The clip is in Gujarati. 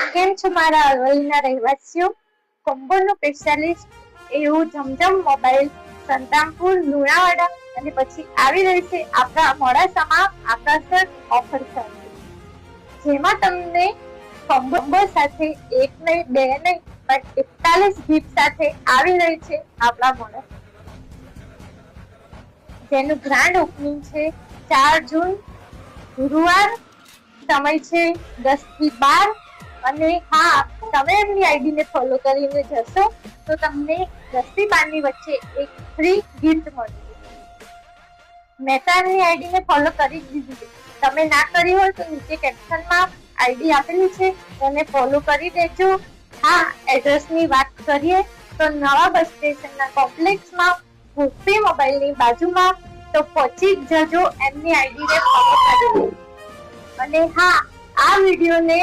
કેમ છો મારા અરવલ્લીના રહેવાસીઓ? કોમ્બોનું સ્પેશિયાલિસ્ટ એવું જમજમ મોબાઈલ સંતરામપુર લુણાવાડા અને પછી આવી રહી છે આપણા મોડાસામાં આકર્ષક ઓફર સાથે, જેમાં તમને કોમ્બો સાથે એક નહીં બે નહીં પણ 41 ગિફ્ટ સાથે આવી રહી છે આપણા મોડાસા, જેનું ગ્રાન્ડ ઓપનિંગ છે 4 જૂન ગુરુવાર, સમય છે 10 થી 12 અને હા, તમે એમની આઈડીને ફોલો કરીને જશો તો તમને 10 થી 12 ની વચ્ચે એક ફ્રી ગિફ્ટ મળશે. મેં તો એમની આઈડીને ફોલો કરી જ દીધી છે. તમે ના કરી હોય તો નીચે કેપ્શનમાં આઈડી આપેલી છે તેને ફોલો કરી દેજો. હા, એડ્રેસની વાત કરીએ તો નવા બસ સ્ટેશનના કોમ્પ્લેક્સમાં ભૂપી મોબાઈલની બાજુમાં, તો પહોંચી જ જજો એમની આઈડીને ફોલો કરી. અને હા, આ વિડીયોને